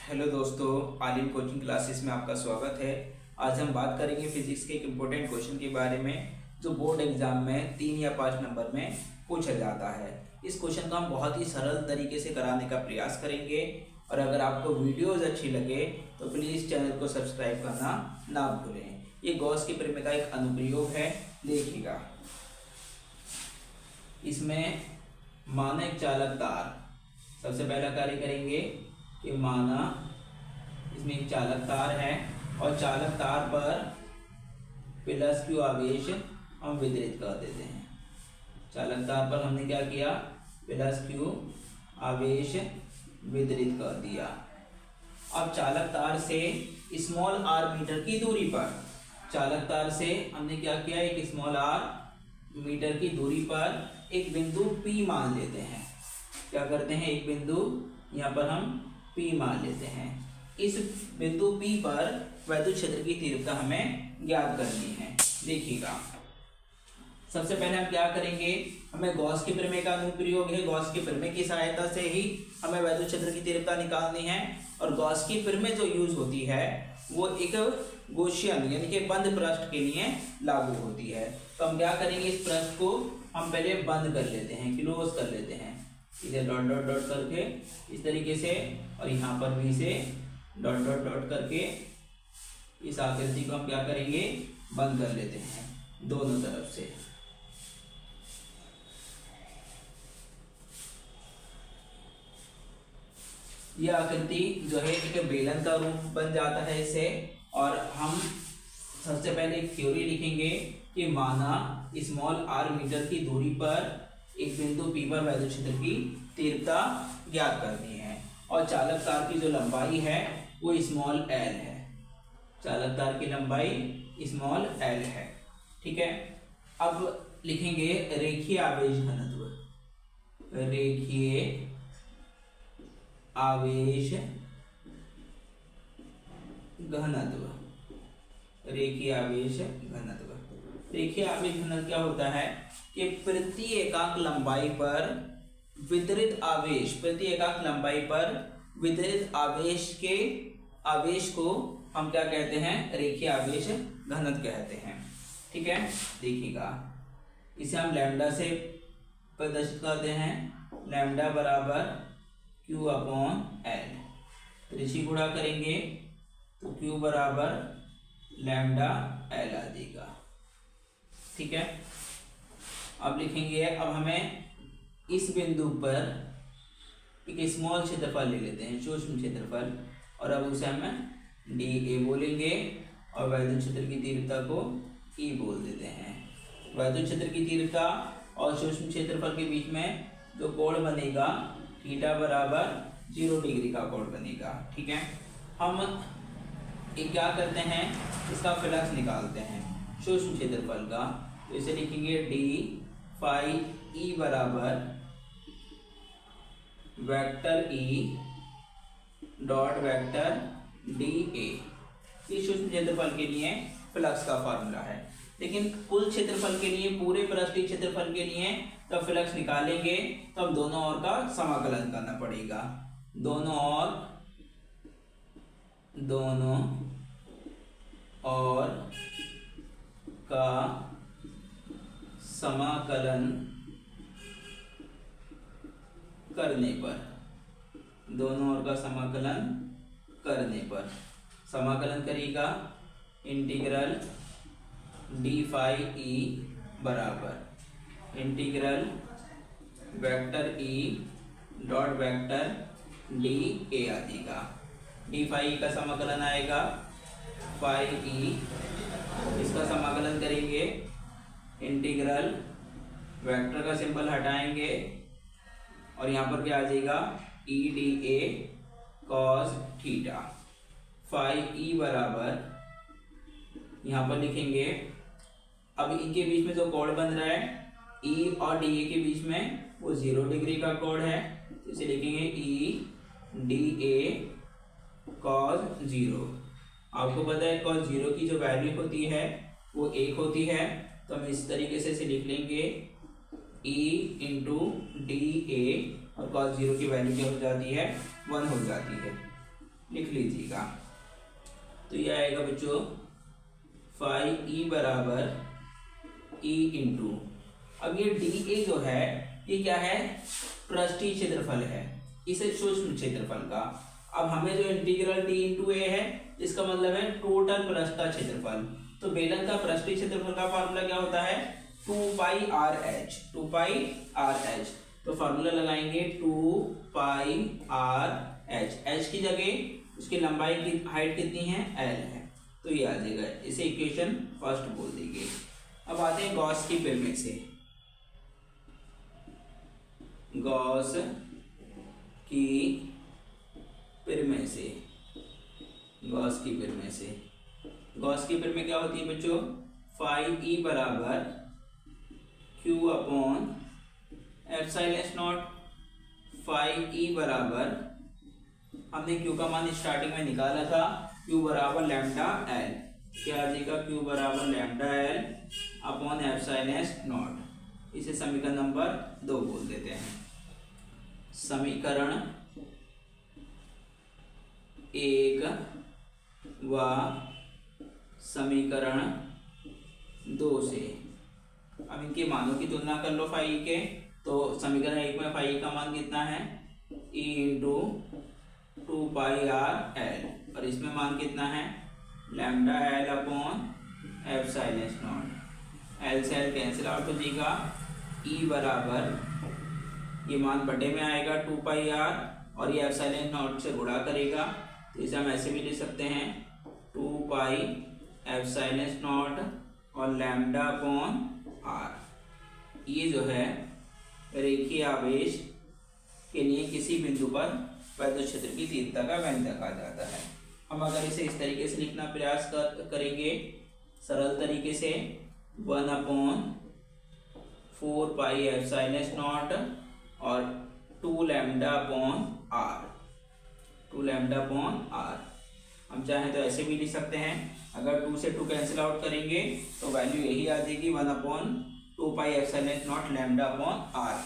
Hello दोस्तों, आलिम coaching classes में आपका स्वागत है। आज हम बात करेंगे फिजिक्स के एक इम्पोर्टेंट क्वेश्चन के बारे में जो बोर्ड एग्जाम में 3 या 5 नंबर में पूछा जाता है। इस क्वेश्चन को हम बहुत ही सरल तरीके से कराने का प्रयास करेंगे और अगर आपको वीडियोज अच्छी लगे तो प्लीज़ चैनल को सब्सक्राइब करना ना भूलें। ये गॉस के प्रमेय का एक अनुप्रयोग है, देखिएगा। इसमें माना एक चालक तार, सबसे पहला कार्य करेंगे कि माना इसमें एक चालक तार है और चालक तार पर प्लस क्यू आवेश हम वितरित कर देते हैं। चालक तार पर हमने क्या किया, प्लस क्यू आवेश वितरित कर दिया। अब चालक तार से स्मॉल आर मीटर की दूरी पर, चालक तार से हमने क्या किया, एक स्मॉल आर मीटर की दूरी पर एक बिंदु P मान लेते हैं। क्या करते हैं, एक बिंदु यहाँ पर हम P मान लेते हैं। इस बिंदु P पर वैद्युत क्षेत्र की तीव्रता हमें ज्ञात करनी है। देखिएगा, सबसे पहले हम क्या करेंगे, हमें गॉस के प्रमेय का अनुप्रयोग है। गॉस के प्रमेय की सहायता से ही हमें वैद्युत क्षेत्र की तीव्रता निकालनी है। और गॉस की प्रमेय जो यूज होती है वो एक गॉसियन यानी कि बंद पृष्ठ के लिए लागू होती है। तो हम क्या करेंगे, इस पृष्ठ को हम पहले बंद कर लेते हैं, क्लोज कर लेते हैं, इसे डॉट डॉट डॉट करके इस तरीके से, और यहाँ पर भी इसे डॉट डॉट डॉट करके इस आकृति को हम क्या करेंगे, बंद कर लेते हैं दोनों तरफ से। यह आकृति जो है एक बेलन का रूप बन जाता है इससे। और हम सबसे पहले एक थ्योरी लिखेंगे कि माना स्मॉल आर मीटर की दूरी पर एक बिंदु P पर वैद्युत क्षेत्र की तीव्रता ज्ञात करनी है और चालक तार की जो लंबाई है वो स्मॉल l है। चालक तार की लंबाई स्मॉल l है, ठीक है। अब लिखेंगे रेखीय आवेश घनत्व, रेखीय आवेश घनत्व, रेखीय आवेश घनत्व। रेखीय आवेश घनत्व क्या होता है कि प्रति एकांक लंबाई पर वितरित आवेश, प्रति एकांक लंबाई पर वितरित आवेश को हम क्या कहते हैं, रेखीय आवेश घनत्व कहते हैं, ठीक है। देखिएगा, इसे हम लैम्डा से प्रदर्शित करते हैं, लैम्डा बराबर Q अपॉन L। त्रिची गुणा करेंगे तो Q बराबर लैम्डा L आ जाएगा, ठीक है। अब लिखेंगे, अब हमें इस बिंदु पर एक स्मॉल क्षेत्रफल ले लेते हैं, सूक्ष्म क्षेत्रफल, और अब उसे हम dA बोलेंगे और वैद्युत क्षेत्र की तीव्रता को E बोल देते हैं। वैद्युत क्षेत्र की तीव्रता और सूक्ष्म क्षेत्रफल के बीच में जो कोण बनेगा थीटा बराबर 0 डिग्री का कोण बनेगा, ठीक है। हम एक क्या करते हैं, इसका फ्लक्स निकालते हैं सूक्ष्म क्षेत्रफल का। तो इसे लिखेंगे d फाई E बराबर vector E dot vector dA। इस सूक्ष्म क्षेत्रफल के लिए फ्लक्स का फॉर्मूला है, लेकिन कुल क्षेत्रफल के लिए, पूरे पृष्ठीय क्षेत्रफल के लिए तो फ्लक्स निकालेंगे तो हम दोनों ओर का समाकलन करना पड़ेगा। दोनों ओर का समाकलन करने पर, दोनों ओर का समाकलन करने पर, समाकलन करेगा इंटीग्रल d फाई E बराबर integral vector E dot vector dA आ जाएगा। d फाई E का समाकलन आएगा फाई E, इसका समाकलन करेंगे इंटीग्रल वेक्टर का सिंबल हटाएंगे और यहाँ पर क्या आ जाएगा, E dA cos theta. Phi E बराबर यहाँ पर लिखेंगे, अब इनके बीच में जो कोण बन रहा है E और dA के बीच में वो 0 डिग्री का कोण है, तो इसे लिखेंगे E dA cos 0। आपको पता है cos 0 की जो वैल्यू होती है वो 1 होती है, तो हम इस तरीके से इसे लिख लेंगे E इंटू डी ए और cos 0 की वैल्यू क्या हो जाती है 1 हो जाती है। लिख लीजिएगा। तो ये आएगा बच्चों फाई ई बराबर ई इंटू, अब ये डी ए जो है ये क्या है, पृष्ठीय क्षेत्रफल है, इसे सूक्ष्म क्षेत्रफल का। अब हमें जो इंटीग्रल डी इंटू ए है इसका मतलब है टोटल पृष्ठ का क्षेत्रफल। तो बेलन का पृष्ठीय क्षेत्रफल का फार्मूला क्या होता है, 2 पाई आर एच, 2 पाई आर एच। तो फार्मूला लगाएंगे 2 पाई आर एच, एच की जगह उसकी लंबाई की हाइट कितनी है, एल है, तो ये आ जाएगा, इसे इक्वेशन फर्स्ट बोल देंगे। अब आते हैं गॉस की प्रमेय से। गॉस की प्रमेय से, गॉस की प्रमेय से, गॉस की प्रमेय क्या होती है बच्चों, फाई ई बराबर Q upon epsilon naught. Phi E बराबर, हमने क्यू का मान स्टार्टिंग में निकाला था, क्यू बराबर लैम्डा एल, क्या आ जाएगा, क्यू बराबर lambda L upon epsilon not. इसे समीकरण नंबर 2 बोल देते हैं। समीकरण 1 व समीकरण 2 से अब इनके मानों की तुलना कर लो फाई के। तो समीकरण 1 में फाई का मान कितना है, ई इंटू 2 पाई आर एल, और इसमें मान कितना है, lambda L upon epsilon not. L से एल कैंसिल आउट हो जाएगा, ई बराबर ये मान बटे में आएगा 2 पाई आर, और ये एप्सिलॉन नॉट से गुणा करेगा, तो इसे हम ऐसे भी लिख सकते हैं 2 पाई एप्सिलॉन नॉट और लैम्डा अपॉन आर। ये जो है रेखीय आवेश के लिए किसी बिंदु पर विद्युत क्षेत्र की तीव्रता का व्यंजक आ जाता है। हम अगर इसे इस तरीके से लिखना प्रयास करेंगे सरल तरीके से, 1 अपॉन 4 पाई एप्सिलॉन नॉट और 2 lambda upon R, 2 lambda upon R. हम चाहें तो ऐसे भी लिख सकते हैं, अगर 2 से 2 कैंसिल आउट करेंगे तो वैल्यू यही आ जाएगी, 1 upon 2 pi epsilon naught lambda upon are.